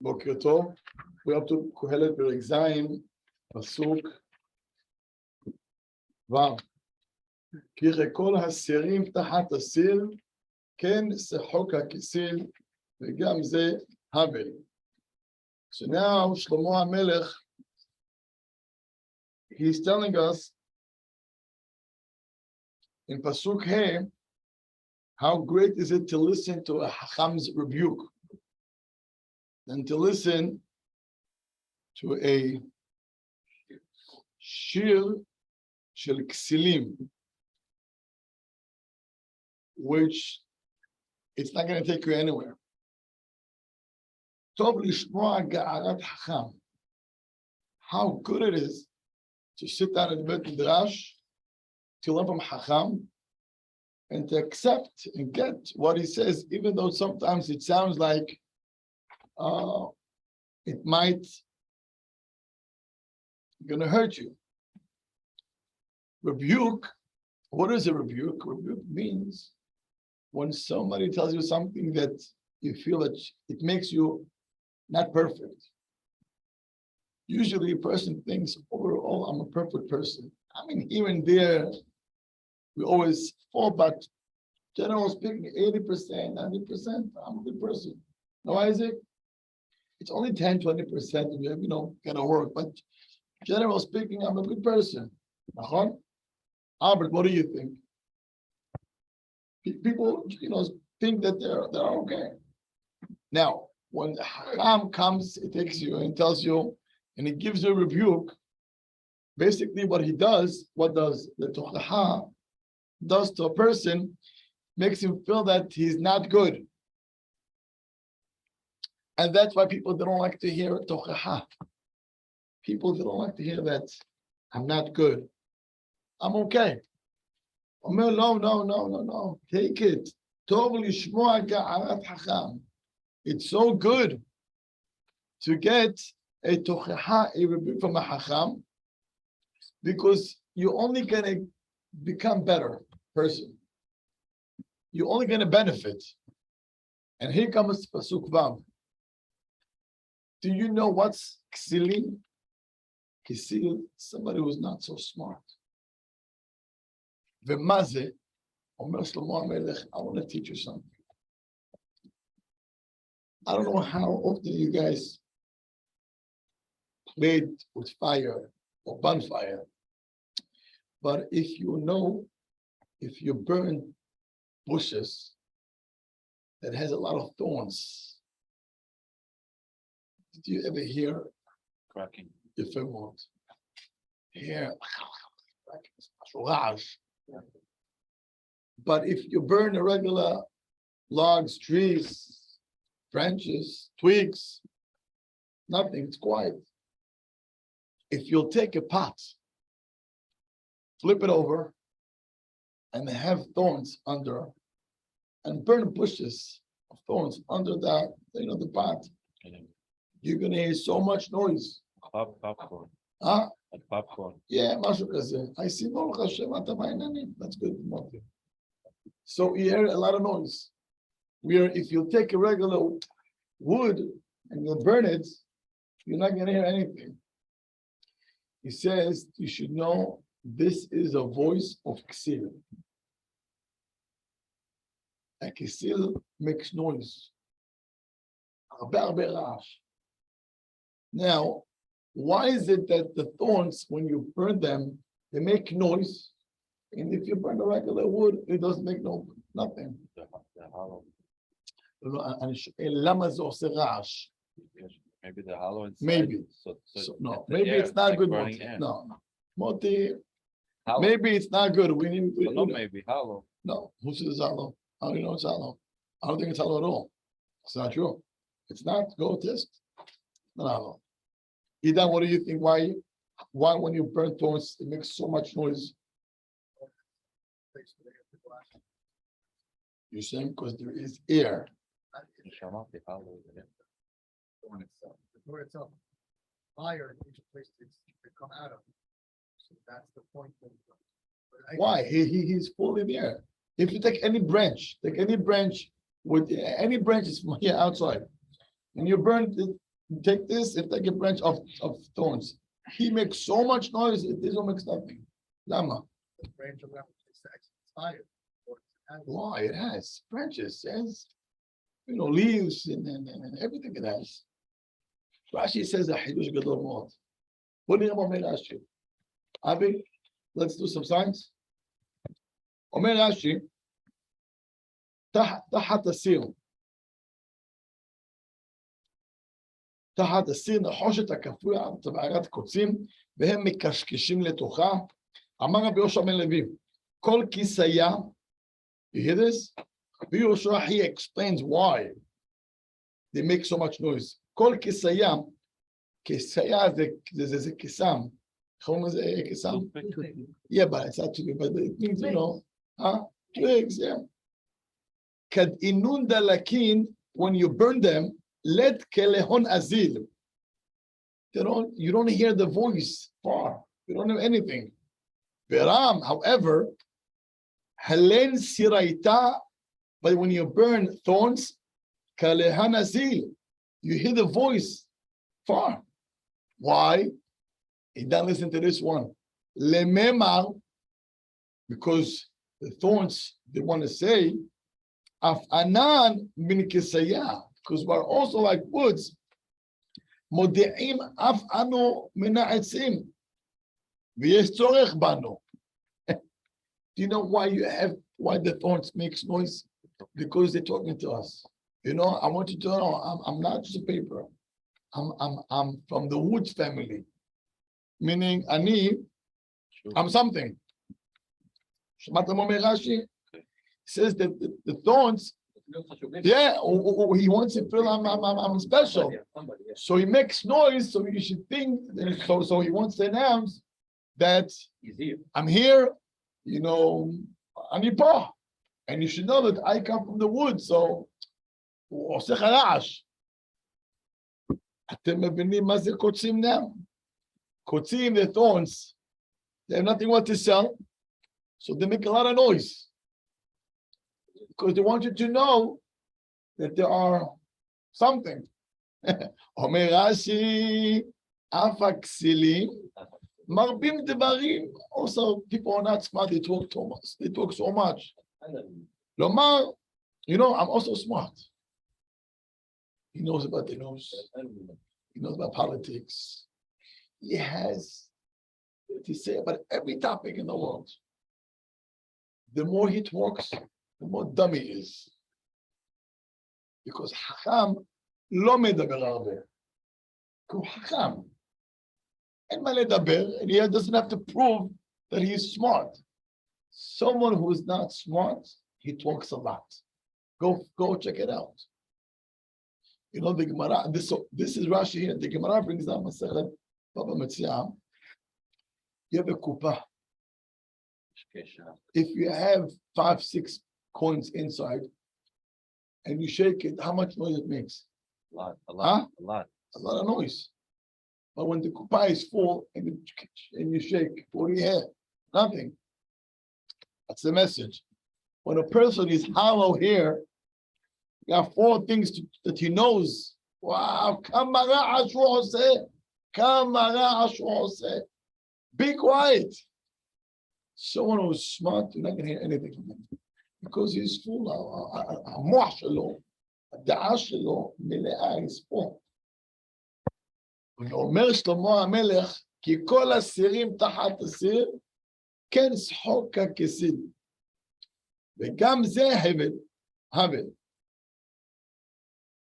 בוקר טוב, we're up to קהילת פרק ז', פסוק ו'. כי כל הסירים תחת הסיר, כן שחוק הכסיל, וגם זה הבל. So now Shlomo HaMelech, he's telling us in pasuk He, how great is it to listen to a Hacham's rebuke than to listen to a shir shel ksilim, which it's not going to take you anywhere. Tov lishmoa ga'arat hacham. How good it is to sit down in the Bet Midrash, to learn from Hacham, and to accept and get what he says, even though sometimes it sounds like it might gonna hurt you. Rebuke, what is a rebuke? Rebuke means when somebody tells you something that you feel that it makes you not perfect. Usually a person thinks, overall, I'm a perfect person. I mean, here and there, we always fall, but generally speaking, 80%, 90%, I'm a good person. No, Isaac? It's only 10, 20%, you know, gonna work, but generally speaking, I'm a good person. Albert, what do you think? People, you know, think that they're okay. Now, when the Haram comes, it takes you and tells you, and he gives you a rebuke. Basically, what he does, what does the Torah does to a person, makes him feel that he's not good. And that's why people don't like to hear Torah. People don't like to hear that I'm not good. I'm okay. No. Take it. It's so good to get a Torah, a rebuke from a Hacham, because you're only going to become better person. You're only going to benefit. And here comes Pasuk Vav. Do you know what's Ksilim? Ksil, somebody who's not so smart. V'maze, Omer Shlomo HaMelech, I want to teach you something. I don't know how often you guys played with fire or bonfire, but if you know, if you burn bushes that has a lot of thorns, did you ever hear cracking? If I want, here, but if you burn a regular logs, trees, branches, twigs, nothing, it's quiet. If you'll take a pot, flip it over, and have thorns under, and burn bushes of thorns under that, you know, the pot, you're gonna hear so much noise. Popcorn. Huh? Like popcorn. Yeah, משהו כזה. I see, Baruch Hashem, אתה בעניינים. That's good. So you hear a lot of noise. Where if you take a regular wood and you burn it, you're not going to hear anything. He says you should know this is a voice of Ksil. A Ksil makes noise. Now, why is it that the thorns, when you burn them, they make noise? And if you burn a regular wood, it doesn't make nothing. The hollow. Maybe the hollow inside. Maybe. So no, maybe it's not like good. Moti. No. Moti, hollow. maybe it's not good. We need. No, maybe hollow. No, who says it's hollow? How do you know it's hollow? I don't think it's hollow at all. It's not true. It's not. Go test. Not hollow. Idan, what do you think? Why when you burn thorns, it makes so much noise? You're saying because there is air. The door itself, fire needs a place to come out of. So that's the point. Why? He's fully there. If you take any branch with any branches from here outside, and you burn it, take this and take a branch of thorns. He makes so much noise, this one makes nothing. Lama. The branch of grapples is expired. Or it has- Why? It has branches, it has, leaves and everything it has. Rashi says a hidush gadol mod. What do you want me to ask you? Abi, let's do some science. Omer Rashi, תחת הסיר. תחת הסיר נחושת הכפוי תבערת קוצים, והם מקשקשים לתוכה. אמר רבי יהושע בן לוי, כל כיסיה, you hear this? Rabbi Yosha, he explains why they make so much noise. כל כיסיה, כיסיה זה כיסם. איך אומרים לזה כיסם? Yeah, but it's actually, but it means, twigs, yeah. כדאינון דלקין, when you burn them, let kelehon azil. You don't hear the voice far. You don't have anything. Veram, however, halen siraita, but when you burn thorns, kalehan azil, you hear the voice far. Why? You don't listen to this one. Lememar, because the thorns, they want to say, af anan min kisaya, because we're also like woods. Modi'im af anu min ha'etzim. V'yesh tzorech banu. Do you know why the thorns makes noise? Because they're talking to us. I want you to know, I'm not just a paper. I'm from the woods family. Meaning, I'm something. Shematam Omer Rashi says that the thorns, yeah, he wants to feel I'm special. So he makes noise, so you should think, so he wants to announce that I'm here, Anipa. And you should know that I come from the woods, so עושה חרש. אתם מבינים מה זה קוצים now? קוצים, the thorns, they have nothing what to sell, so they make a lot of noise. Because they want you to know that there are something. אומר רש"י, אף הכסילים, מרבים דברים. Also, people are not smart, they talk too much. They talk so much. לומר, I'm also smart. He knows about the news. He knows about politics. He has to say about every topic in the world. The more he talks, the more dumb he is. Because חכם לא מדבר הרבה. כי הוא חכם. אין מה לדבר, and he doesn't have to prove that he is smart. Someone who is not smart, he talks a lot. Go check it out. The Gemara, this is Rashi here. The Gemara brings down Masechet Baba Metzia. You have a kupa. If you have 5-6 coins inside and you shake it, how much noise it makes? A lot of noise. But when the kupa is full and you shake, what do you hear? Nothing. That's the message. When a person is hollow here, you have 4 things that he knows. Wow, be quiet. Someone who's smart, you're not going to hear anything from him. Because he's full. המוח שלו, הדעה שלו, מלאה, he's full. ואומר שלמה המלך, כי כל הסירים תחת הסיר, כן שחוק ככסיל. וגם זה הבל.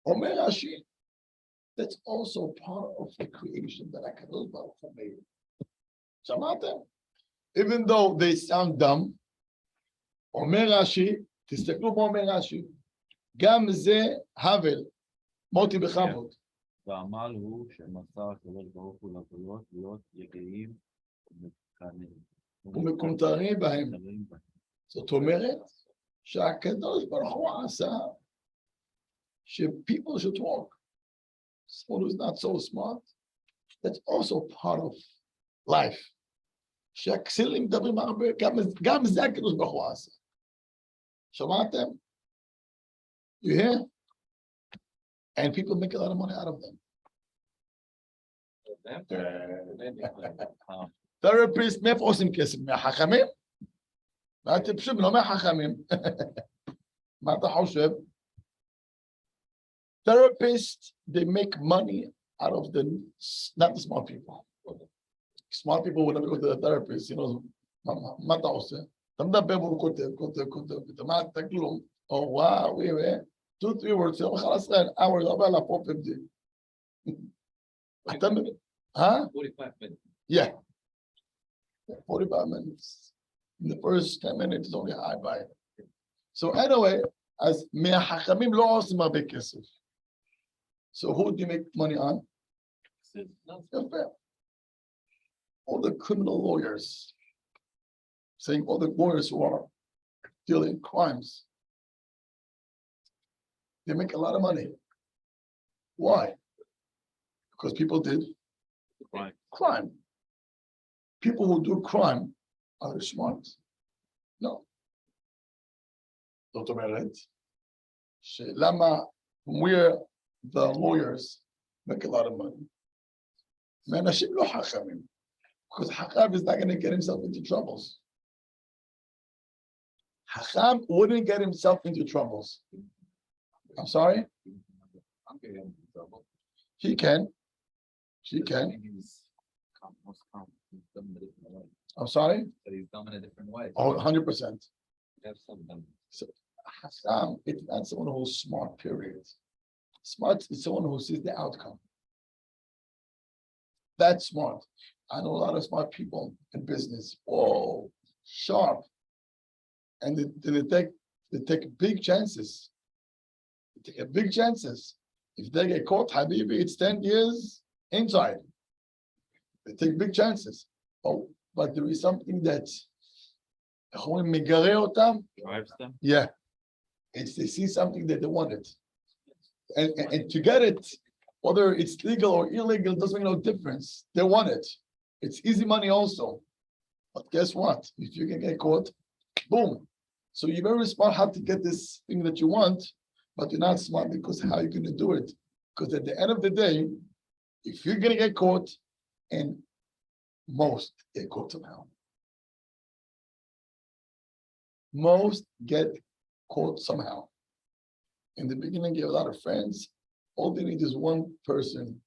אומר רש"י, that's also part of the creation that הקדוש ברוך הוא made. שמעתם? Even though they sound dumb, אומר רש"י, תסתכלו בו אומר רש"י, גם זה הבל, מוטי בכבוד. והעמל הוא שמסר הקדוש ברוך הוא לבריות להיות יגעים ומקונטרים בהם. זאת אומרת שהקדוש ברוך הוא עשה people should talk. Someone who's not so smart, that's also part of life. שהכסילים מדברים הרבה, גם זה הקדוש ברוך הוא עשה. שמעתם? You hear? And people make a lot of money out of them. therapist, מאיפה עושים כסף? מהחכמים? מהטיפשים, לא מהחכמים. מה אתה חושב? Therapists, they make money out of not the smart people. Smart people would never go to the therapist, you know, מה אתה עושה? אתה מדבר והוא כותב, מה אתה כלום? Oh, wow, we were 2-3 words, יום אחד 10 hours, לא בא לפה 50. אתה מבין? 45 minutes. Yeah. 45 minutes. In the first 10 minutes, it's only high by. So anyway, as מהחכמים לא עושים הרבה כסף. So who do you make money on? All the criminal lawyers, saying all the lawyers who are dealing in crimes, they make a lot of money. Why? Because people did crime. People who do crime are they smart? No. זאת אומרת, שלמה we're the lawyers make a lot of money. מאנשים לא חכמים. Because Hakam is not going to get himself into troubles. Hakam wouldn't get himself into troubles. I'm sorry? I'm getting in trouble. He can. She can. He's done in a different way. I'm sorry? But he's done in a different way. Oh, 100%. Have some done. So Hakam is not someone who's smart, period. Smart is someone who sees the outcome. That's smart. I know a lot of smart people in business. Oh, sharp. And they take big chances. They take big chances. If they get caught, Habibi, it's 10 years inside. They take big chances. Oh, but there is something that Drives them. yeah. It's they see something that they wanted. And to get it, whether it's legal or illegal, doesn't make no difference. They want it. It's easy money also. But guess what? If you can get caught, boom. So you're very smart how to get this thing that you want, but you're not smart because how you're going to do it. Because at the end of the day, if you're going to get caught, and most get caught somehow. Most get caught somehow. In the beginning, you have a lot of friends. All they need is one person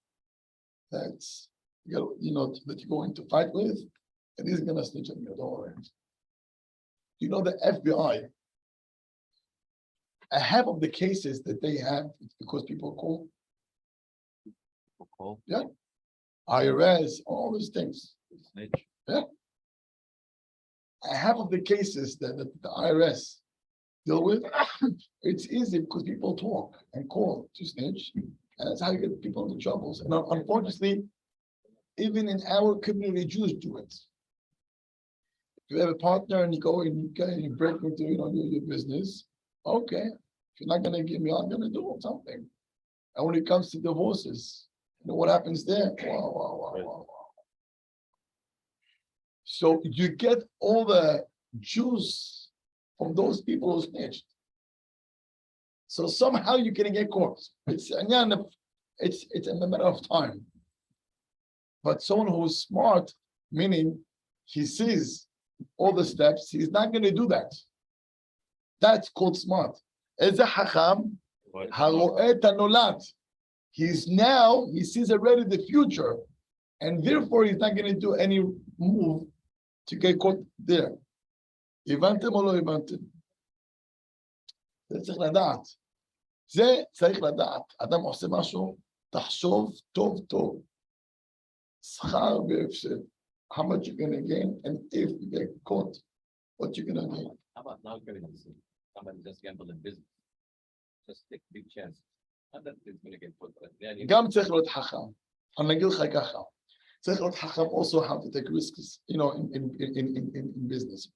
that's that you're going to fight with, and he's gonna snitch on you. Don't worry. You know the FBI. Half of the cases that they have is because people call. Yeah. IRS, all these things. Snitch. Yeah. Half of the cases that the IRS deal with, it's easy because people talk and call to snitch, and that's how you get people into troubles. And unfortunately, even in our community, Jews do it. If you have a partner and you go and you break into your business, okay. If you're not gonna give me, I'm gonna do something. And when it comes to divorces, you know what happens there? Wow. So you get all the Jews from those people who snitched. So somehow you're gonna get caught. It's a matter of time. But someone who's smart, meaning he sees all the steps, he's not gonna do that. That's called smart. As a hacham, he sees already the future, and therefore he's not gonna do any move to get caught there. הבנתם או לא הבנתם? זה צריך לדעת. זה צריך לדעת. אדם עושה משהו, תחשוב טוב. שכר והפסד. How much you're gonna gain, and if you get caught, what you're gonna gain. How about not getting this? Somebody just gamble in business. Just take big chance. And that is gonna get put. גם צריך להיות חכם. אני אגיד לך ככה. צריך להיות חכם also how to take risks, in business.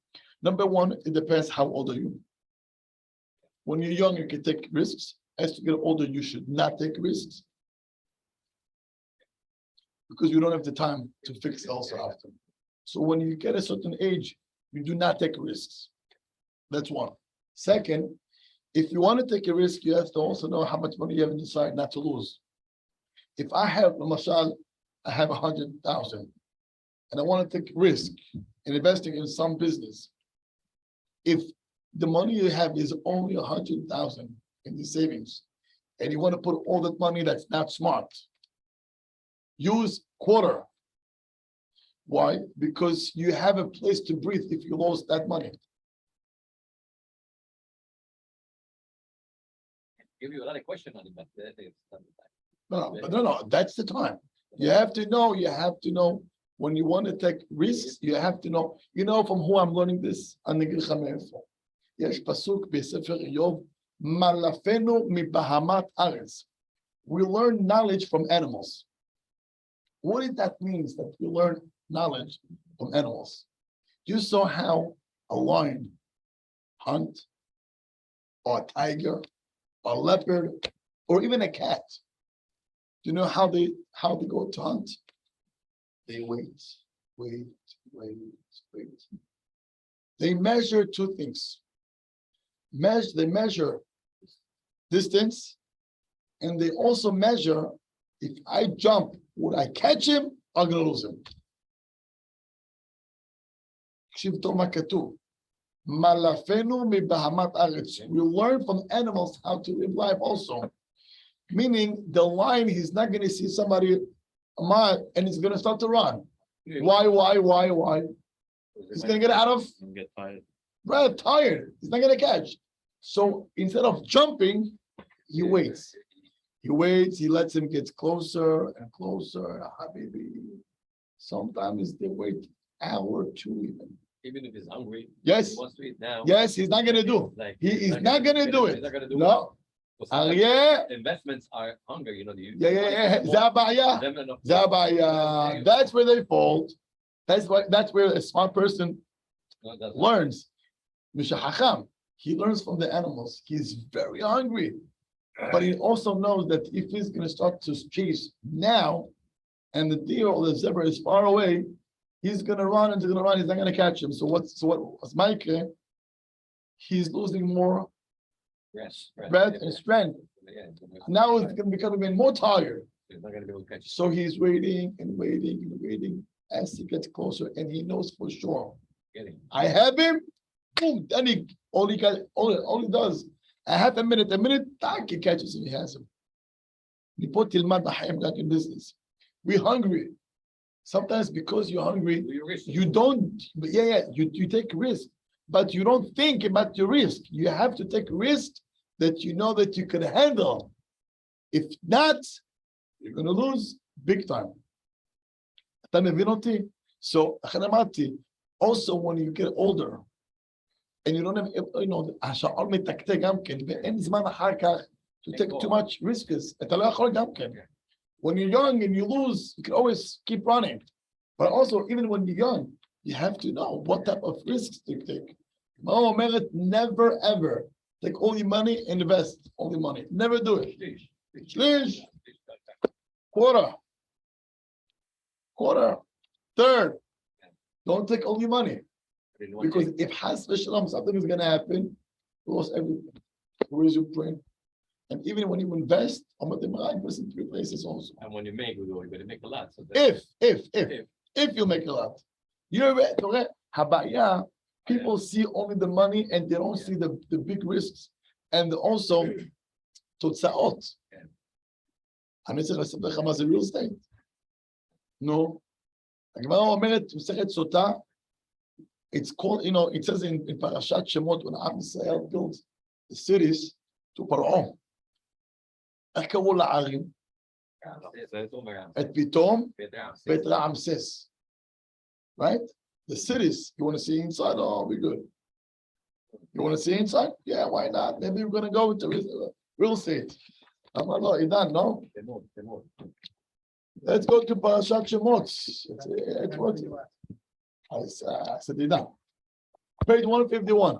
Number one, it depends how old are you. When you're young, you can take risks. As you get older, you should not take risks because you don't have the time to fix also after. So when you get a certain age, you do not take risks. That's one. Second, if you want to take a risk, you have to also know how much money you have inside not to lose. If I have, Mashal, I have 100,000 and I want to take risk in investing in some business. If the money you have is only 100,000 in the savings, and you want to put all that money, that's not smart. Use quarter. Why? Because you have a place to breathe if you lost that money. Give you a lot of question on it, but I think it's not the time. No, that's the time. You have to know when you want to take risks, you have to know. You know from who I'm learning this? יש פסוק בספר איוב, מלאפנו מבהמת ארץ. We learn knowledge from animals. What did that mean that we learn knowledge from animals? You saw how a lion hunt, or a tiger, or a leopard, or even a cat. Do you know how they go to hunt? They wait. They measure two things. They measure distance, and they also measure if I jump, would I catch him or I'm gonna lose him? We learn from animals how to live life also. Meaning the lion, he's not gonna see somebody and he's gonna start to run. Why? He's gonna get out of Get tired. right, tired. He's not gonna catch. So instead of jumping, he waits. He lets him get closer and closer. Habibi. Sometimes they wait hour or two even. Even if he's hungry. Yes. He wants to eat now. Yes, he's not gonna do. Like, He is not gonna do it. He's not gonna do No. it. Well, sometimes Yeah. investments are hunger, you know. Yeah. Zabaya. That's where they fall. That's where a smart person learns. Mishahacham. He learns from the animals. He's very hungry. But he also knows that if he's going to start to chase now, and the deer or the zebra is far away, he's going to run and he's going to run. He's not going to catch him. So what's Mike? He's losing more breath and strength. Now it's going to become even more tired. He's not going to be able to catch it. So he's waiting as he gets closer, and he knows for sure. I have him. Boom! Then all he does. A half a minute, he catches him, he has him. We put in business. We're hungry. Sometimes because you're hungry, you don't, you take risk, but you don't think about your risk. You have to take risk that you know that you can handle. If not, you're going to lose big time. So, also when you get older, and you don't have, השעון מתקתק גם כן, ואין זמן אחר כך to take too much risks. אתה לא יכול גם כן. When you're young and you lose, you can always keep running. But also, even when you're young, you have to know what type of risks to take. Mama אומרת, never ever take all your money and invest all your money. Never do it. Shlish. Quarter. Third. Don't take all your money. Because if has v'shalom, something is going to happen, you lost everything. Where is your brain? And even when you invest, I'm at the invest in 3 places also. And when you make, you're going to make a lot. So If you make a lot, people see only the money and they don't see the big risks, and also תוצאות. אני צריך לספר לך מה זה real estate. נו, הגמרא אומרת, מסכת סוטה, it's called, it says in Parashat Shemot, when Am Yisrael built the cities to Paro. איך קראו לערים? את פתאום ואת רעמסס. Right? The cities, you want to see inside? Oh, we good. You want to see inside? Yeah, why not? Maybe we're going to go into real estate. I'm not Idan, no? Let's go to Parashat Shemot. It's what? I said Idan. Page 151.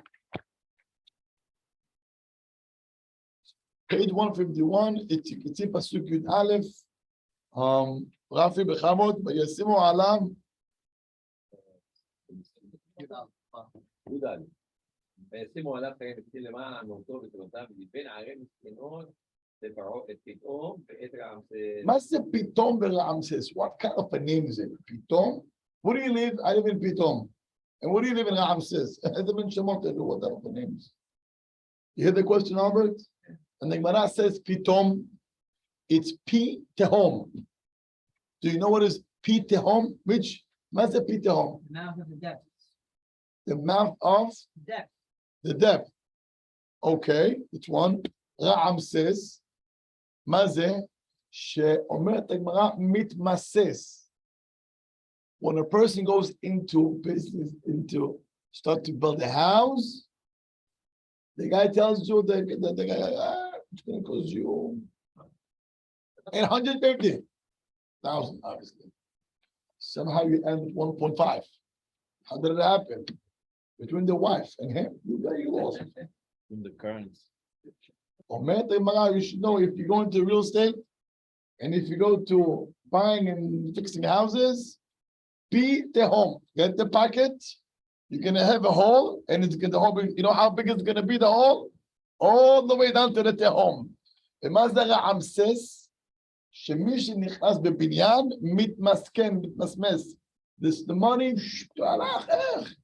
Page 151, it's in Pasuk Yud Aleph. Rafi Bechamot, וישימו עליו. וישימו עליו חיי מסכין למען ענותו ותורתיו, מבין ערי מסכנות זה פרעה, את פתאום, ואת רעמסס. מה זה פתאום ורעמסס? What kind of a name is it? פתאום? Where do you live? I live in פתאום. And where do you live in רעמסס? איזה בין שמות אלו? What kind of a names? You hear the question, Albert? And the Gemara says פתאום, it's P tehom. Do you know what is P tehom? Which? מה זה P tehom? The mouth of the depths. The mouth of Depth. the depth. Okay, it's one. רעמסס. מה זה? שאומרת הגמרא מתמסס. When a person goes into business, start to build a house, the guy tells you the guy, it's going to cost you 850,000, obviously. Somehow you end with 1.5. How did it happen? Between the wife and him, you lost. In the currents. אומרת הגמרא, you should know if you go into real estate and if you go to buying and fixing houses, be the home. Get the pocket. You're gonna have a hole, and it's gonna hole. You know how big it's gonna be the hole? All the way down to the home. ומה זה רעמסס? שמי שנכנס בבניין מתמסכן, מתמסמס. This the money הלך, איך?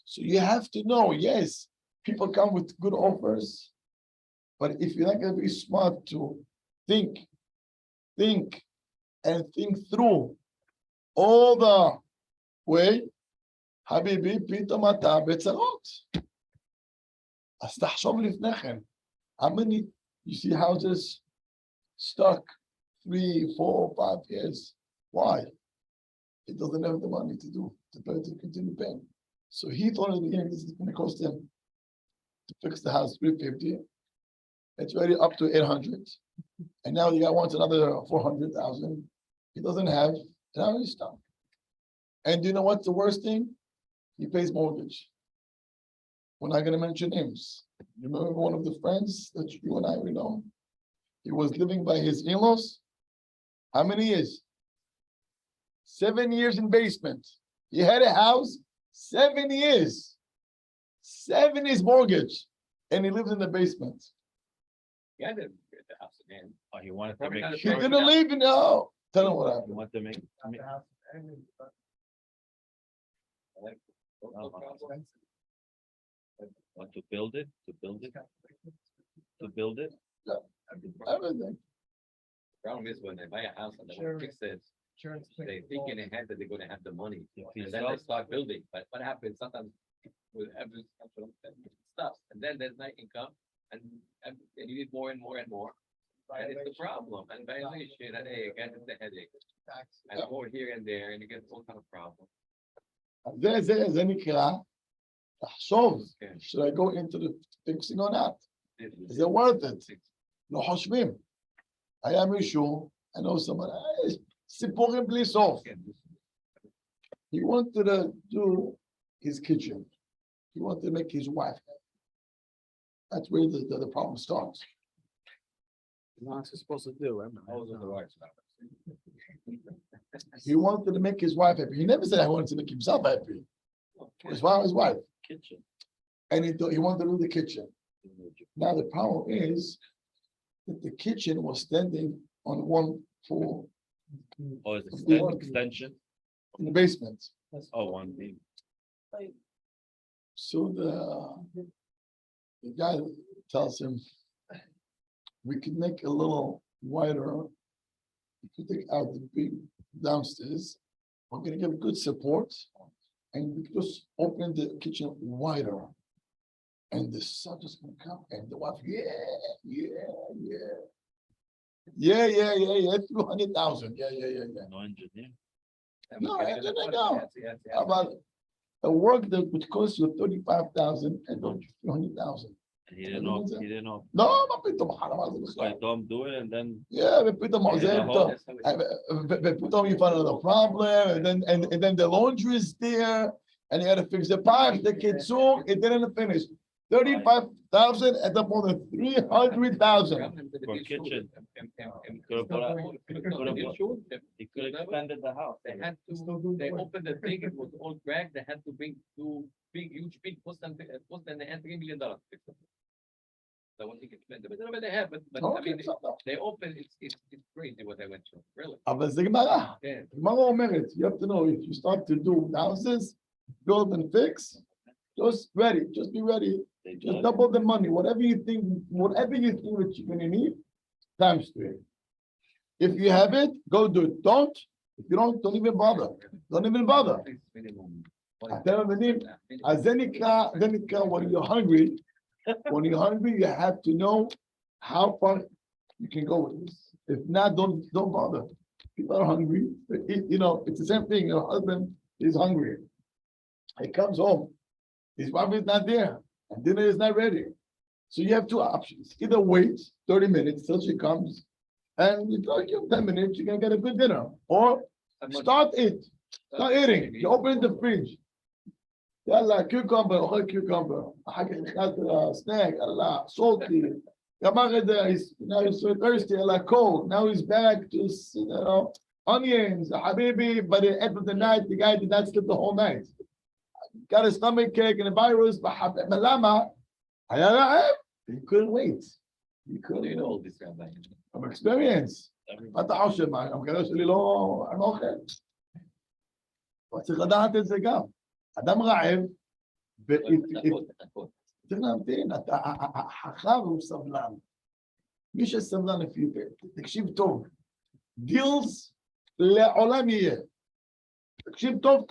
So you have to know, yes, people come with good offers, but if you're not going to be smart to think through all the way, Habibi, פתאום אתה בצרות. אז תחשוב לפני כן. How many, you see houses stuck 3, 4, 5 years? Why? It doesn't have the money to continue paying. So he thought at the beginning this is going to cost him to fix the house 350. It's already up to 800. And now the guy wants another 400,000. He doesn't have, and now he's stuck. And do you know what's the worst thing? He pays mortgage. We're not going to mention names. You remember one of the friends that you and I we know? He was living by his in-laws. How many years? 7 years in basement. He had a house, 7 years. 7 years mortgage. And he lives in the basement. Yeah, the house again. Oh, he wanted to Probably make not a He's sure. gonna leave you now. Tell him what He happened. wanted to make, Not the house. And want to build it, to build it. Everything. Problem is when they buy a house and they Sure. want to fix it, insurance. they think in their head that they're gonna have the money. If he And then they sells, start building, but what happens sometimes with every stuff, and then there's no income, and you need more and more and more. And it's the problem, and violation, and hey, again, it's the headache, Tax. and more here and there, and you get all kind of problem. זה נקרא, תחשוב, Okay. should I go into the fixing or not? Is it worth it? לא חושבים. היה מישהו, I know someone, סיפורים בלי סוף. He wanted to do his kitchen. He wanted to make his wife happy. That's where the problem starts. Not supposed to do, right? Those are the right stuff. He wanted to make his wife happy. He never said I wanted to make himself happy. His wife. kitchen. And he wanted to do the kitchen. Now the problem is that the kitchen was standing on one floor Oh, it's extension? in the basement. Oh, one beam. So the guy tells him, we could make a little wider. We could take out the big downstairs. We're gonna give good support. And we could just open the kitchen wider. And the sun just gonna come and the wife, yeah. 200,000. Yeah. No engineer. No, I didn't know. How about a work that would cost you 35,000 and don't 200,000? He didn't know. לא, מה פתאום, חרם על זה בכלל. I told him do it and then. Yeah, ופתאום עוזב אותו. ופתאום you find another problem, and then the laundry is there, and you had to fix the pipes, the kitzur, it didn't finish. 35,000 and up more than 300,000. For kitchen. He could have expanded the house. They opened the thing, it was all cracked, they had to bring 2 big, huge, big posts, and they had $3 million. So when you can spend it, but they have, but I אוקיי, mean, בסדר. they open, it's crazy what they went through, really. אבל זה גמרא. Yeah. גמרא אומרת, you have to know, if you start to do houses, build and fix, just be ready. Just double the money, whatever you think that you're gonna need, times 3. If you have it, go do it. Don't. If you don't even bother. Don't even bother. אתם מבינים? אז זה נקרא, when you're hungry, you have to know how far you can go with this. If not, don't bother. People are hungry. It's the same thing. Your husband is hungry. He comes home. His wife is not there. And dinner is not ready. So you have 2 options. Either wait 30 minutes till she comes, and you give 10 minutes, you're gonna get a good dinner. Or start eating. You open the fridge. Yalla, cucumber, snack, Allah, salty. Now he's so thirsty, Allah, cold. Now he's back to onions, habibi. But at the end of the night, the guy did not sleep the whole night. Got a stomach ache and a virus, but he couldn't wait. He couldn't all wait. this guy. From experience. אתה חושב מה, המקרה שלי לא, אני לא אוכל. אבל צריך לדעת את זה גם. אדם רעב, צריך להמתין, החכם הוא סבלן. מי שסבלן לפי זה, תקשיב טוב. deals לעולם יהיה. תקשיב טוב.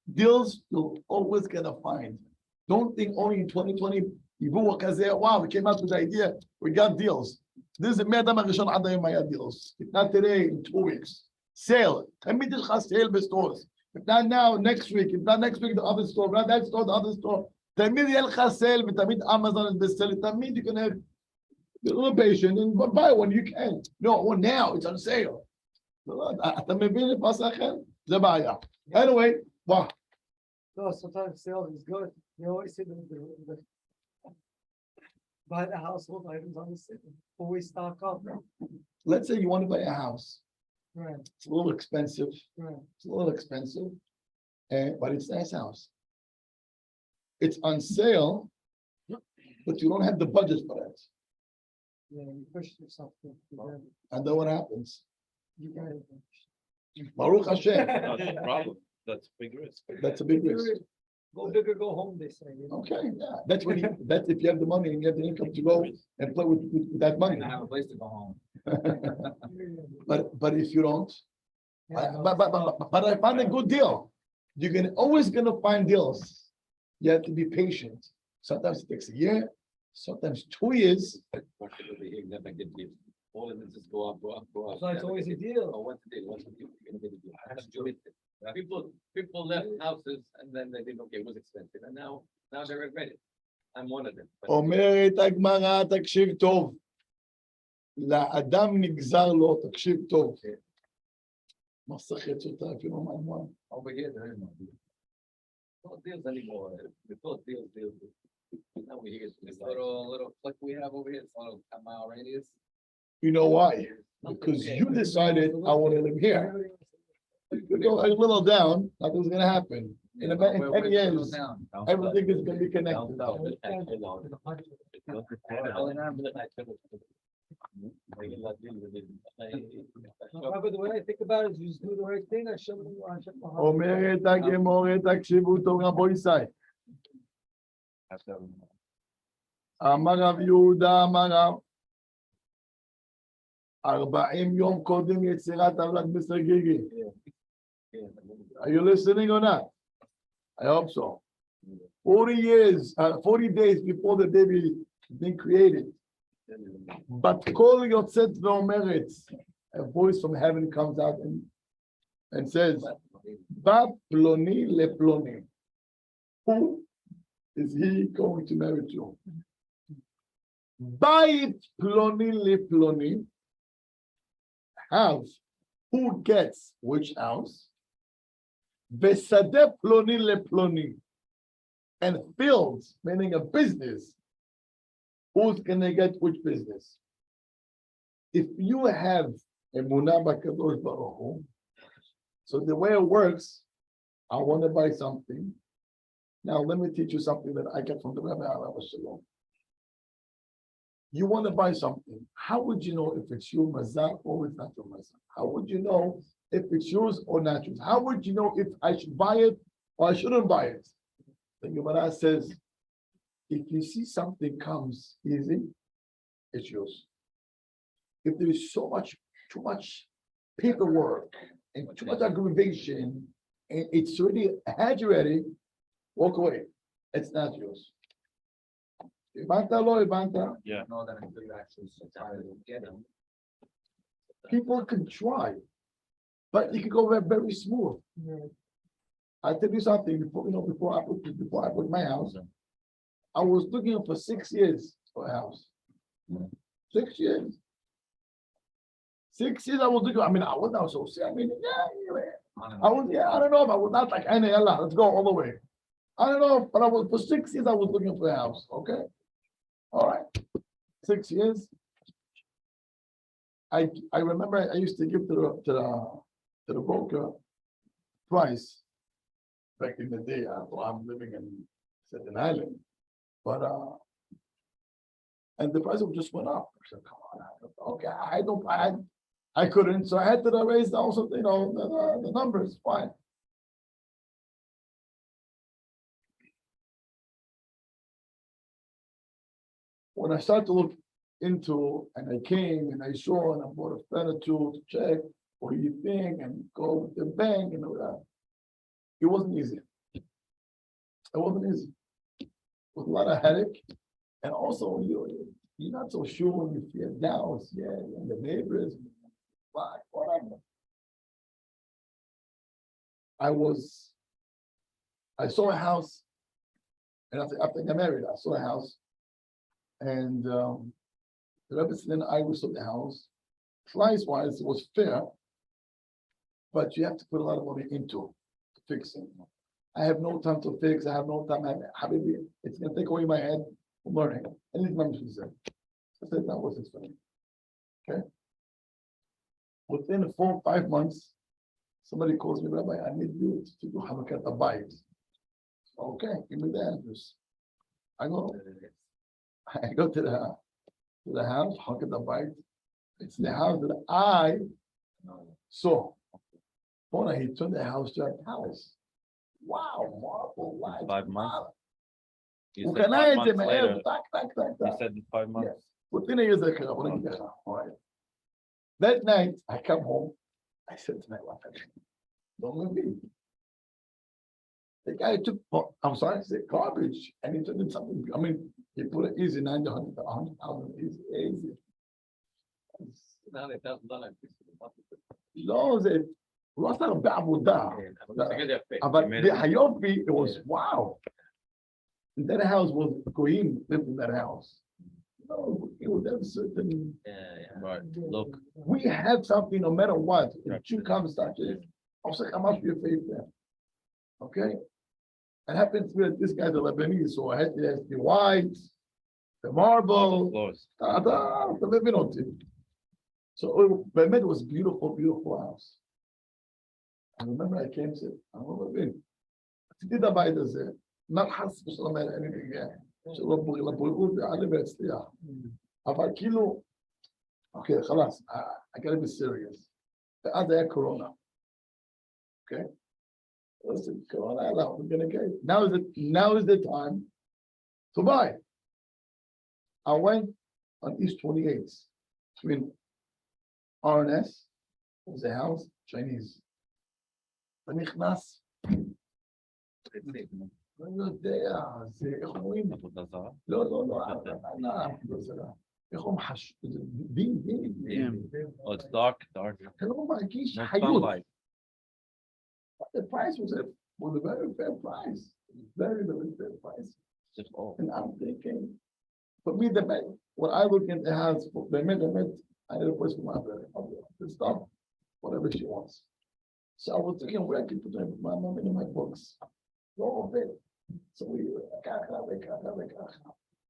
Deals you're always gonna find. Don't think only in 2020, wow, we came out with the idea, we got deals. This is מהאדם הראשון עד היום היה deals. If not today, in 2 weeks. Sale. תמיד יש לך sale בסטורס. If not now, next week. If not next week, the other store. If not that store, the other store. תמיד יהיה לך sale, ותמיד Amazon is בסל. תמיד you can have a little patient and buy when you can. No, now it's on sale. אתה מבין את מה אחר? זה בעיה. Anyway, wow. No, sometimes sales is good. You always see the buy the household items on the sale. Always stock up. Let's say you want to buy a house. Right, It's a little expensive. right. It's a little expensive, but it's a nice house. It's on sale, but you don't have the budget for that. Yeah, you push yourself. And then what happens? You got Baruch Hashem. That's the problem. That's a big risk. That's a big risk. Go big or go home, they say. Okay, yeah. That's if you have the money and you have the income to go and play with that money. I have a place to go home. But if you don't, but I find a good deal. You're always gonna find deals. You have to be patient. Sometimes it takes a year, sometimes 2 years. All of this is go up. So it's always a deal. Oh, what's the deal? You're gonna get a deal. I have to do it. People left houses and then they think, okay, it was expensive. And now they regret it. I'm one of them. אומרת הגמרא, תקשיב טוב. לאדם נגזר לו, תקשיב טוב. מסכת אותה, אפילו מהמון. Over here, there is no deal. No deals anymore. Before deals. Now we hear this little click we have over here, it's a little 10-mile radius. You know why? Because you decided I want to live here. If you go a little down, nothing's gonna happen. In about 10 years, everything is gonna be connected. But the way I think about it is you just do the right thing. I show you. אומרת הגמרא, תקשיבו טוב רבו ישראל. אמר רב יהודה, אמר רב, 40 יום קודם יצירת אבלת בשר גיגי. Are you listening or not? I hope so. 40 days before the baby being created. But call yotzet ve'omeret. A voice from heaven comes out and says, Ba ploni le ploni. Who is he going to marry to? Bait ploni le ploni. House. Who gets which house? Vesadeh ploni le ploni. And fields, meaning a business. Who's gonna get which business? If you have a emunah b'kadosh baruch hu, so the way it works, I want to buy something. Now let me teach you something that I get from the Rabbi Shalom. You want to buy something. How would you know if it's your mazal or it's not your mazal? How would you know if it's yours or not yours? How would you know if I should buy it or I shouldn't buy it? The Gemara says, if you see something comes easy, it's yours. If there is too much paperwork and too much aggravation, and it's already had you ready, walk away. It's not yours. Ibanta lo ibanta. Yeah. Know that until you actually sit down and get them. People can try, but it can go very, very smooth. I'll tell you something before I put my house. I was looking for 6 years for a house. 6 years. 6 years I was looking. I mean, I was not so sick. I mean, I don't know if I was not like, let's go all the way. I don't know, but for 6 years I was looking for a house. Okay. All right. 6 years. I remember I used to give to the broker price back in the day. I'm living in Staten Island, but and the price just went up. I said, come on, okay, I couldn't, so I had to raise also, the numbers. Fine. When I started to look into, and I came and I saw and I bought a pen or two to check, what do you think, and go with the bank and all that. It wasn't easy. It wasn't easy. With a lot of headache, and also you're not so sure when you fear doubts, and the neighbors, whatever. I saw a house, and after I got married, I saw a house, and the Rebbe and I saw the house. Price-wise, it was fair, but you have to put a lot of money into fixing. I have no time to fix. I have no time. Habibi, it's going to take away my head from learning. And this mom said, I said, that was funny. Okay. Within 4 or 5 months, somebody calls me, Rabbi, I need you to do Hamakat Abayit. Okay, give me the address. I go to the house, Hamakat Abayit. It's the house that I saw. When he turned the house to a palace. Wow, marble lights. 5 months. You Who said can 5 I months later. You said 5 months. Yes. Within a year, all right. That night, I come home. I said to my wife, don't let me. The guy took, I'm sorry, I said garbage, and he turned it something. I mean, he put it easy, 900, 100,000, easy. Now they tell them לא, זה לא עשה הרבה עבודה, אבל היופי, it was wow. That house was Goyim lived in that house. It was that certain. Right. Look. We have something no matter what. If you come start it, I'll say how much your faith there. Okay. It happens with this guy, the Lebanese, so I had the white, the marble, the living on it. So it was beautiful, beautiful house. I remember I came and said, I don't know, I did the bite as it, not has anything there. So about kilo. Okay, خلاص, I gotta be serious. The other Corona. Okay. Listen, Corona, we're gonna get it. Now is the time to buy. I went on East 28th between RNS, was the house, Chinese. ונכנס. לא יודע, זה איך אומרים? לא, איך אומרים חש... דין. Oh, it's dark. אתה לא מרגיש No חיות. sunlight. The price was a very fair price. Very, very fair price. And I'm thinking, for me, when I look at the house, they met, I had a place for my brother. The stuff, whatever she wants. So I was thinking, where I could put my mom in my books. All of it. So we,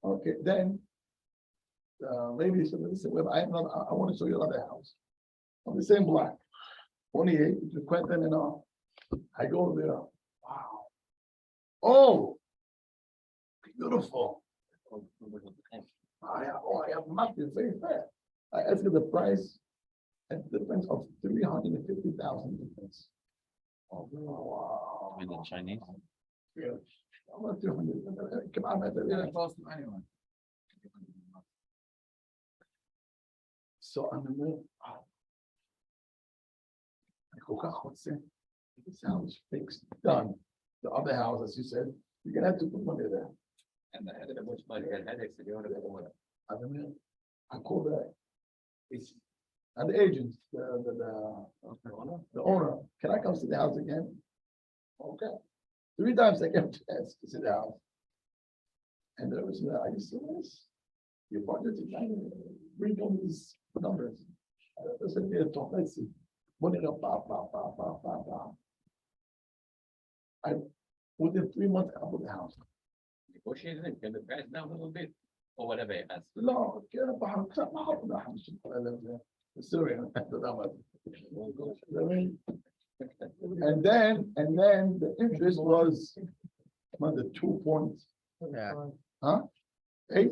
okay, then, lady said, listen, I want to show you another house. On the same block, 28, the Quentin and all. I go there. Wow. Oh, beautiful. I have mapped it very fair. I asked the price at the difference of 350,000 difference. Oh, wow. With the Chinese. Yeah. About 200. Come on, Yeah, close to anyone. so I'm in the this house fixed, done. The other house, as you said, you're gonna have to put money there. And the headache, which might get headaches if you want to put one. I don't know. I call that. It's and the agent, the owner. Can I come see the house again? Okay. 3 times I came to ask to see the house. And there was I just said, this. Your budget is not bring on these numbers. I said, yeah, talk, let's see. What it up, I within 3 months I bought the house. Negotiate it, get the price down a little bit, or whatever it has. No, get up, ما حط the house. Syria. And then the interest was the 2 points. Yeah. Huh? 8.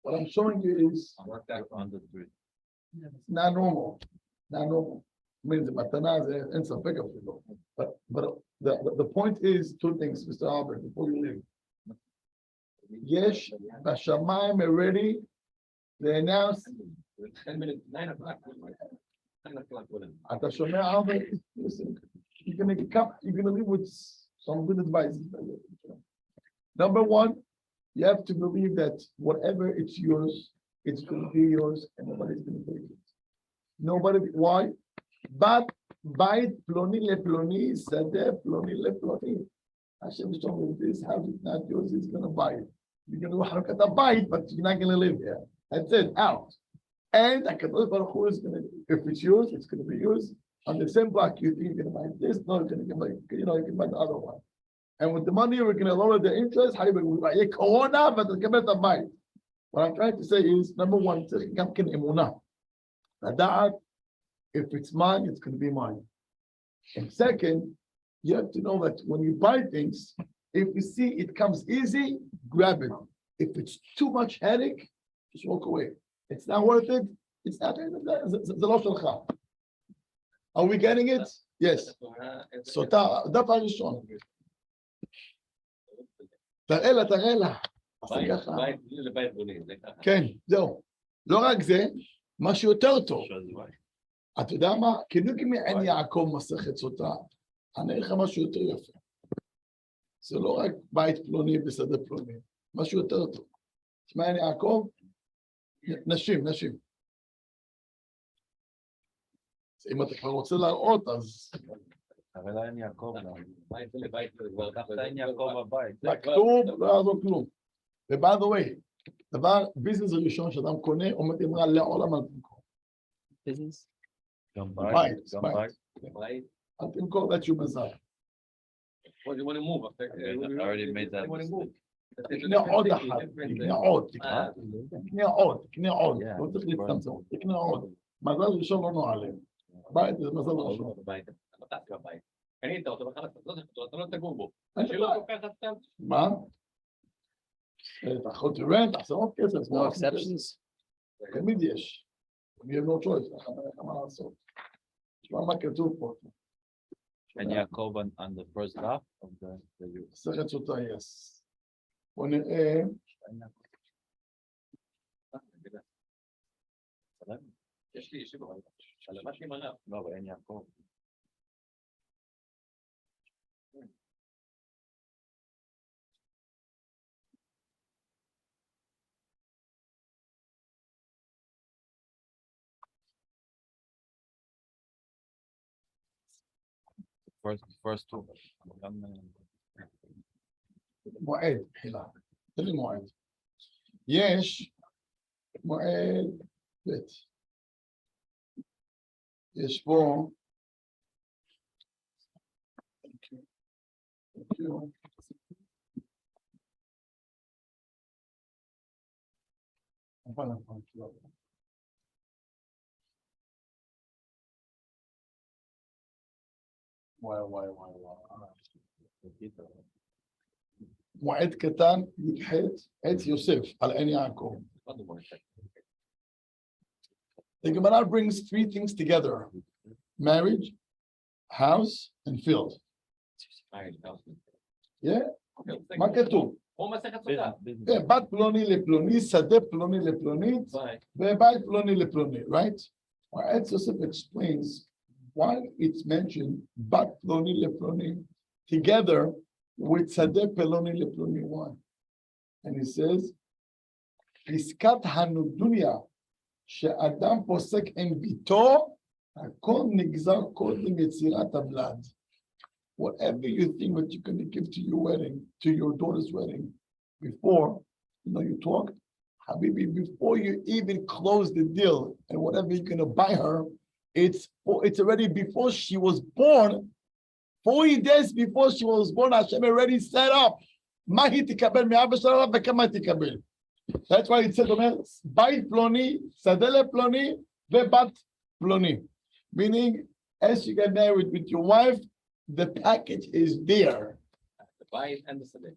What I'm showing you is Worked out on the three. not normal. Not normal. Means the matana is a figure. But the point is 2 things, Mr. Albert, before you leave. Yes, Bashamayim already. They announced 10 minutes, 9 o'clock. 9 o'clock with him. at the Shomer Albert. Listen, you're gonna live with some good advice. Number 1, you have to believe that whatever it's yours, it's gonna be yours, and nobody's gonna take it. Nobody, why? But buy ploni le ploni, sadeh ploni le ploni. Hashem is telling you this house is not yours, he's gonna buy it. You're gonna do harakat buy it, but you're not gonna live here. That's it, out. And HaKadosh Baruch Hu is gonna, if it's yours, it's gonna be yours. On the same block, you think you're gonna buy this, no, you're gonna buy, you can buy the other one. And with the money, we're gonna lower the interest. How you going to buy a corona, but the commitment of buy. What I'm trying to say is, number 1, if it's mine, it's gonna be mine. And second, you have to know that when you buy things, if you see it comes easy, grab it. If it's too much headache, just walk away. It's not worth it. It's not. Are we getting it? Yes. So דף הראשון. תראה לה. לבית בונים, זה ככה. כן, זהו. לא רק זה, משהו יותר טוב. אתה יודע מה? כאילו כמעין יעקב מסכת סוטה, אני אגיד לך משהו יותר יפה. זה לא רק בית פלוני בשדה פלוני, משהו יותר טוב. תשמע, אני יעקב, נשים. אם אתה כבר רוצה להראות, אז... אבל אין יעקב. בית לבית, כבר ככה. אין יעקב בבית. בכתוב, לא יעזור כלום. ו-by the way, דבר, ביזנס הראשון שאדם קונה, עומד אמרה לעולם אל תמכור. ביזנס? גם בית. בית. אל תמכור that you מזל. What do you want to move? I already made that mistake. תקנה עוד אחת, תקנה עוד. לא צריך להצטמצם, תקנה עוד. מזל ראשון לא נועלה. בית זה מזל ראשון. בבית. קנית אותו בחלק, אתה לא תגור בו. מה? אתה יכול תראה, תחסר עוד כסף. No exceptions. תמיד יש. We have no choice, איך מה לעשות. תשמע מה כתוב פה. And Yaakov on the first half of the מסכת סוטה, yes. בוא נראה. יש לי ישיבה, אבל למדתי מנה. לא, אבל אין יעקב. First two. מועד, בחילה. תן לי מועד. יש מועד ב'. יש פה. וואי. מועד קטן, י"ח, עץ יוסף, על עין יעקב. The Gemara brings three things together: marriage, house, and field. Yeah, מה כתוב? או מסכת סוכה. בת פלוני לפלוני, שדה פלוני לפלונית, ובית פלוני לפלוני, right? Ed Joseph explains why it's mentioned bat ploni leploni together with sadeh peloni leploni one. And he says, Piskat hanudunya she'adam posek en bito hakol nigzar kodem yetzirat hablad. Whatever you think that you're going to give to your wedding, to your daughter's wedding, before, you talk, Habibi, before you even close the deal and whatever you're going to buy her, it's already before she was born, 40 days before she was born, Hashem already set up. That's why it said, Bait ploni, sadele ploni, vebat ploni. Meaning, as you get married with your wife, the package is there. The bite and the sadeh.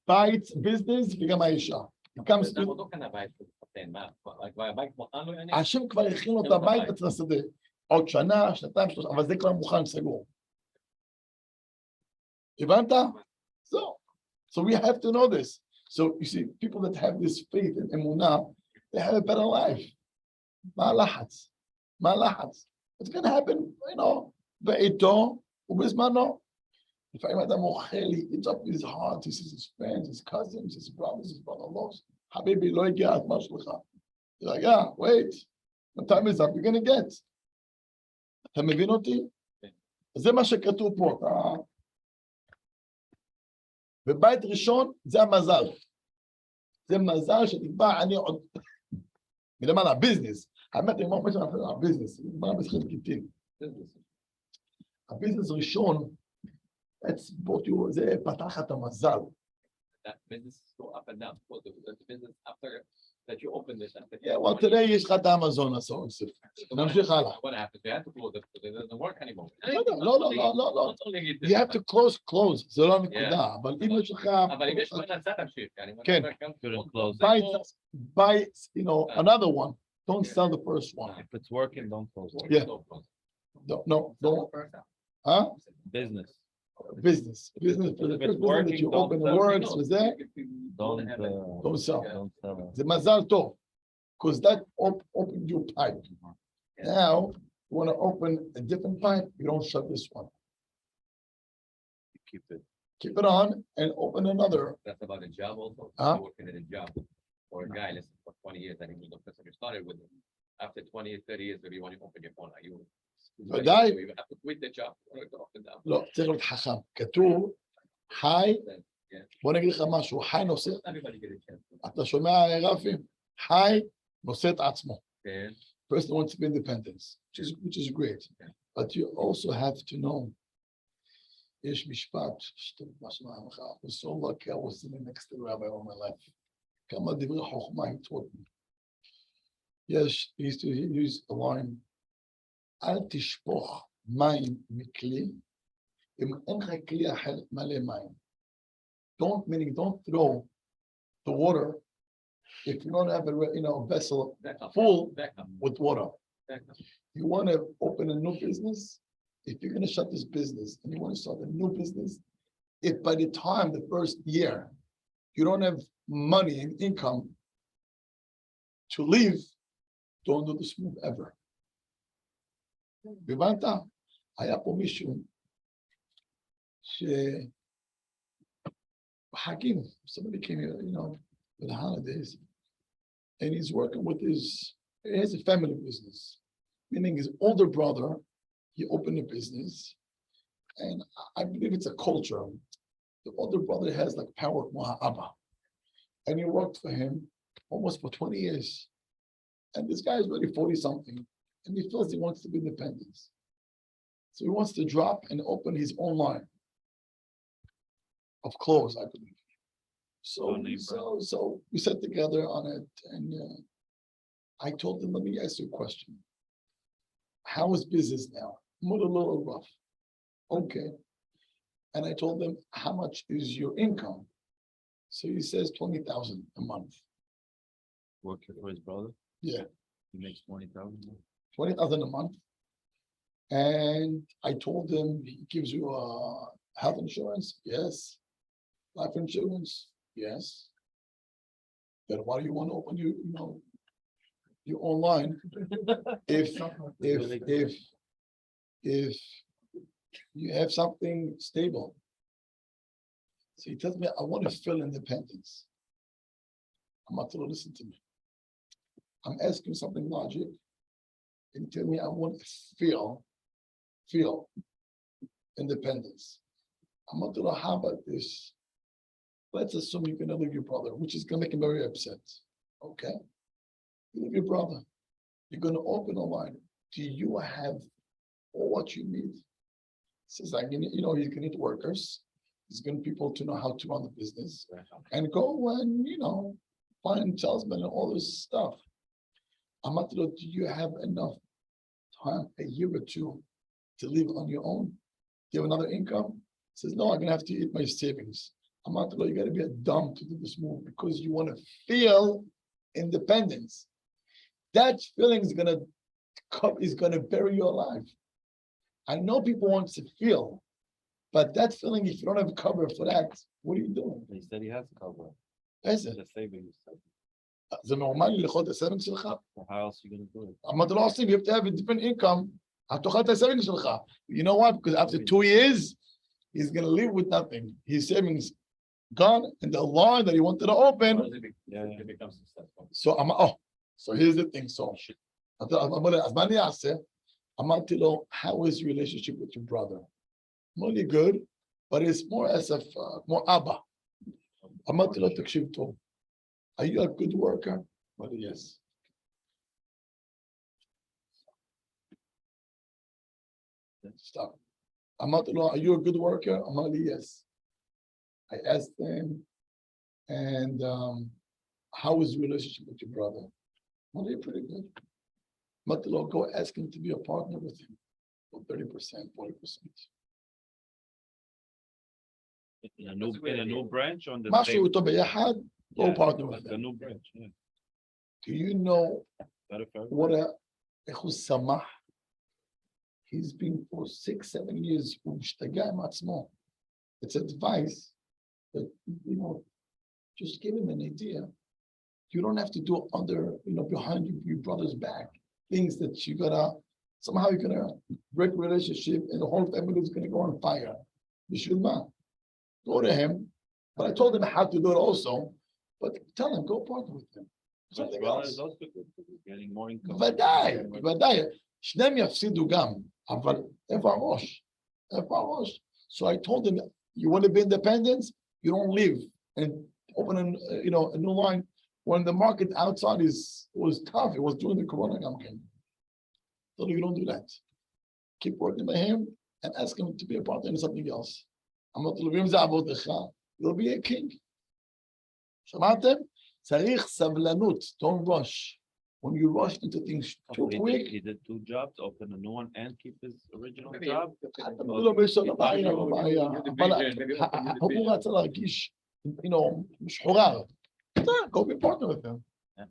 Bite, business, become Aisha. Comes to השם כבר הכין לו את הבית אצל השדה. עוד שנה, שנתיים, שלושה, אבל זה כבר מוכן, סגור. הבנת? So we have to know this. So you see, people that have this faith and emunah, they have a better life. מה לחץ? מה לחץ? It's going to happen, בעיתו ובזמנו. לפעמים אדם אוכל, he eats up his heart, he sees his friends, his cousins, his brothers, his brother-in-laws. Habibi, לא הגיע הזמן שלך. He's like, yeah, wait, the time is up, you're going to get. אתה מבין אותי? זה מה שכתוב פה. בבית ראשון, זה המזל. זה מזל שתקבע, אני עוד... מלמעלה, ביזנס. האמת, אני אומר מה שאנחנו אומרים, הביזנס. נגמר בשביל קיטין. הביזנס ראשון, זה פתח את המזל. That business go up and down. The business after that you open this. Yeah, well, today יש לך את האמזון, נמשיך הלאה. What happens? You have to close it. It doesn't work anymore. לא. You have to close. זה לא נקודה. אבל אם יש לך... אבל אם יש לך נצא תמשיך. כן. Buy, another one. Don't sell the first one. If it's working, don't close it. Yeah. No. Huh? Business. Business for the first business that you open the works with that, don't sell. The mazal tov, because that opened your pipe. Now you want to open a different pipe, you don't shut this one. Keep it on and open another. That's about a job also. Working at a job or a guy, listen, for 20 years, and he was the person you started with him. After 20 30 years, maybe you want to open your phone, you ודאי. you have to quit the job. לא, צריך להיות חכם. כתוב, חי, בוא נגיד לך משהו, חי נושא, אתה שומע רפי? חי נושא את עצמו. Person wants to be independent, which is great. But you also have to know, יש משפט, I was so lucky I was sitting next to the rabbi all my life. כמה דברי חוכמה he taught me. Yes, he used to use a line, אל תשפוך מים מכלי, אם אין לך כלי אחר מלא מים. Don't throw the water if you don't have a vessel full with water. You want to open a new business? If you're going to shut this business and you want to start a new business, if by the time the first year you don't have money and income to leave, don't do this move ever. הבנת? היה פה מישהו בחגים, somebody came here, for the holidays, and he's working with he has a family business, meaning his older brother, he opened a business, and I believe it's a culture. The older brother has like power of Abba, and he worked for him almost for 20 years, and this guy is already 40-something. And he feels he wants to be independent. So he wants to drop and open his own line of clothes, I believe. So we sat together on it, and I told him, let me ask you a question. How is business now? I'm a little rough. Okay. And I told them, how much is your income? So he says 20,000 a month. Working for his brother. Yeah, He makes 20,000. 20,000 a month. And I told him he gives you health insurance. Yes. Life insurance. Yes. Then why do you want to open your online if you have something stable? So he tells me, I want to feel independence. I'm not to listen to me. I'm asking something logic. And tell me I want to feel independence. I'm not to know how about this. Let's assume you're gonna leave your brother, which is gonna make him very upset. Okay? You leave your brother. You're gonna open a line. Do you have all what you need? He says, he's gonna need workers. He's gonna need people to know how to run the business and go and find salesmen and all this stuff. I'm not to know, do you have enough time, a year or two, to live on your own? Do you have another income? He says, no, I'm gonna have to eat my savings. I'm not to know, you gotta be a dumb to do this move because you want to feel independence. That feeling is gonna bury you alive. I know people want to feel, but that feeling, if you don't have cover for that, what are you doing? He said he has cover. Is it? The savings. זה נורמלי לאכול את הסבינג שלך? How else are you gonna do it? אמרת לא עושים, you have to have a different income. תאכל את הסבינג שלך. You know what? Because after 2 years, he's gonna live with nothing. His savings gone, and the line that he wanted to open. It becomes successful. So here's the thing. So אז מה אני אעשה? אמרתי לו, how is your relationship with your brother? Really good, but it's more as of more אבא. אמרתי לו, תקשיב טוב. Are you a good worker? Well, yes. Stop. אמרתי לו, are you a good worker? אמר לי, yes. I asked him, and how is your relationship with your brother? Well, they're pretty good. אמרתי לו, go ask him to be a partner with him for 30%, 40%. In a new branch on the משהו איתו ביחד, go partner with the him. new branch. Yeah. Do you know Better for what איך הוא שמח? He's been for 6-7 years, הוא משתגע עם עצמו. It's advice that, just give him an idea. You don't have to do behind your brother's back, things that somehow you're gonna break relationship and the whole family is gonna go on fire. You should not. Go to him, but I told him how to do it also, but tell him, go partner with him. Something else. Getting more income. ודאי, שניהם יפסידו גם, אבל איפה הראש? So I told him, you want to be independent, you don't live and open a new line when the market outside was tough. It was during the Corona campaign. So you don't do that. Keep working with him and ask him to be a partner in something else. You'll be a king. שמעתם? צריך סבלנות, don't rush. When you rush into things too quick, He did 2 jobs, open a new one and keep his original Maybe job. הוא רצה להרגיש, משוחרר. Go be partner with him.